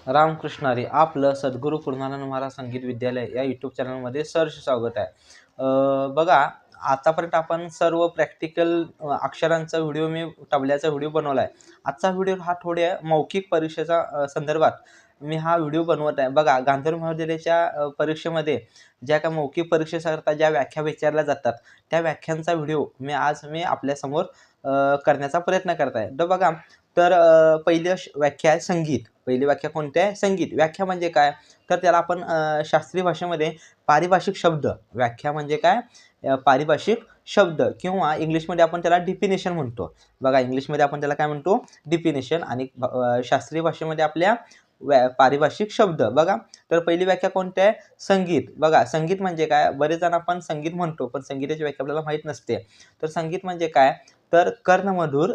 रामकृष्ण हरी. आपलं सद्गुरू कृष्णानंद महाराज संगीत विद्यालय या यूट्यूब चॅनलमध्ये सहर्ष स्वागत आहे. बघा, आतापर्यंत आपण सर्व प्रॅक्टिकल अक्षरांचा व्हिडिओ, मी तबल्याचा व्हिडिओ बनवला आहे. आजचा व्हिडिओ हा थोड्या मौखिक परीक्षेचा संदर्भात मी हा व्हिडिओ बनवत आहे. बघा, गांधर्व महाविद्यालयाच्या परीक्षेमध्ये ज्या काही मौखिक परीक्षेकरता ज्या व्याख्या विचारल्या जातात, त्या व्याख्यांचा व्हिडिओ मी आपल्यासमोर करण्याचा प्रयत्न करत आहे. तर बघा, तर पहिली व्याख्या आहे संगीत. पहिली व्याख्या कोणती आहे? संगीत. व्याख्या म्हणजे काय? तर त्याला आपण शास्त्रीय भाषेमध्ये पारिभाषिक शब्द, व्याख्या म्हणजे काय? पारिभाषिक शब्द, किंवा इंग्लिशमध्ये आपण त्याला डिफिनेशन म्हणतो. बघा, इंग्लिशमध्ये आपण त्याला काय म्हणतो? डिफिनेशन. आणि शास्त्रीय भाषेमध्ये आपल्या पारिभाषिक शब्द. बघा, तर पहिली व्याख्या कोणती आहे? संगीत. बघा, संगीत म्हणजे काय? बरेच जण आपण संगीत म्हणतो, पण संगीताची व्याख्या आपल्याला माहीत नसते. तर संगीत म्हणजे काय? तर कर्णमधुर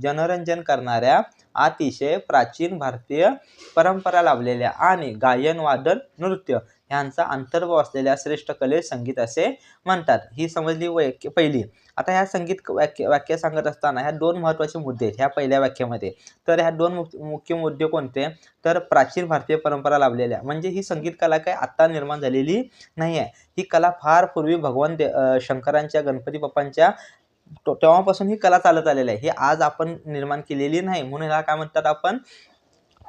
जनरंजन करणाऱ्या, अतिशय प्राचीन भारतीय परंपरा लाभलेल्या आणि गायन, वादन, नृत्य यांचा अंतर्भाव असलेल्या श्रेष्ठ कलेस संगीत असे म्हणतात. ही समजली पहिली. आता ह्या संगीत व्याख्या सांगत असताना ह्या दोन महत्त्वाचे मुद्दे आहेत ह्या पहिल्या व्याख्येमध्ये. तर ह्या दोन मुख्य मुद्दे कोणते? तर प्राचीन भारतीय परंपरा लाभलेल्या, म्हणजे ही संगीत कला काय आत्ता निर्माण झालेली नाही आहे. ही कला फार पूर्वी भगवान शंकरांच्या, गणपती बाप्पांच्या तेव्हापासून ही कला चालत आलेली आहे. ही आज आपण निर्माण केलेली नाही. म्हणून ह्याला काय म्हणतात आपण?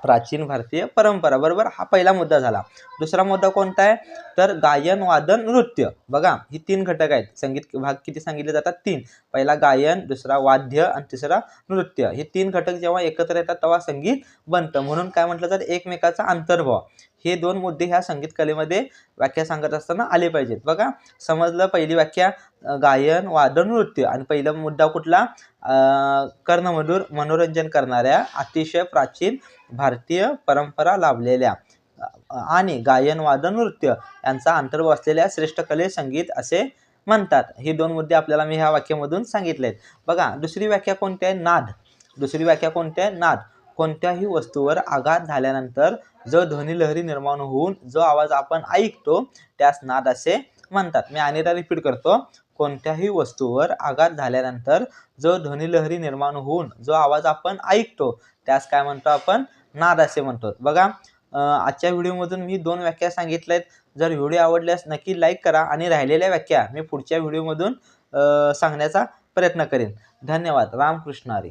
प्राचीन भारतीय परंपरा. बरोबर, हा पहिला मुद्दा झाला. दुसरा मुद्दा कोणता आहे? तर गायन, वादन, नृत्य. बघा, ही तीन घटक आहेत. संगीत भाग किती सांगितले जातात? तीन. पहिला गायन, दुसरा वाद्य आणि तिसरा नृत्य. हे तीन घटक जेव्हा एकत्र येतात तेव्हा संगीत बनतं. म्हणून काय म्हटलं तर एकमेकाचा अंतर्भाव. हे दोन मुद्दे ह्या संगीत कलेमध्ये व्याख्या सांगत असताना आले पाहिजेत. बघा, समजलं पहिली व्याख्या गायन, वादन, नृत्य. आणि पहिला मुद्दा कुठला? कर्णमधुर मनोरंजन करणाऱ्या, अतिशय प्राचीन भारतीय परंपरा लाभलेल्या आणि गायन, वादन, नृत्य यांचा अंतर्भाव असलेल्या श्रेष्ठ कले संगीत असे म्हणतात. हे दोन मुद्दे आपल्याला मी ह्या वाक्यामधून सांगितले आहेत. बघा, दुसरी व्याख्या कोणती आहे? नाद. दुसरी व्याख्या कोणती आहे? नाद. कोणत्याही वस्तूवर आघात झाल्यानंतर जो ध्वनिलहरी निर्माण होऊन जो आवाज आपण ऐकतो त्यास नाद असे म्हणतात. मी अनेकदा रिपीट करतो. कोणत्याही वस्तूवर आघात झाल्यानंतर जो ध्वनिलहरी निर्माण होऊन जो आवाज आपण ऐकतो त्यास काय म्हणतो आपण? नाद असे म्हणतो. बघा, आजच्या व्हिडिओमधून मी दोन व्याख्या सांगितल्या आहेत. जर व्हिडिओ आवडल्यास नक्की लाईक करा आणि राहिलेल्या व्याख्या मी पुढच्या व्हिडिओमधून सांगण्याचा प्रयत्न करेन. धन्यवाद. रामकृष्ण हरी.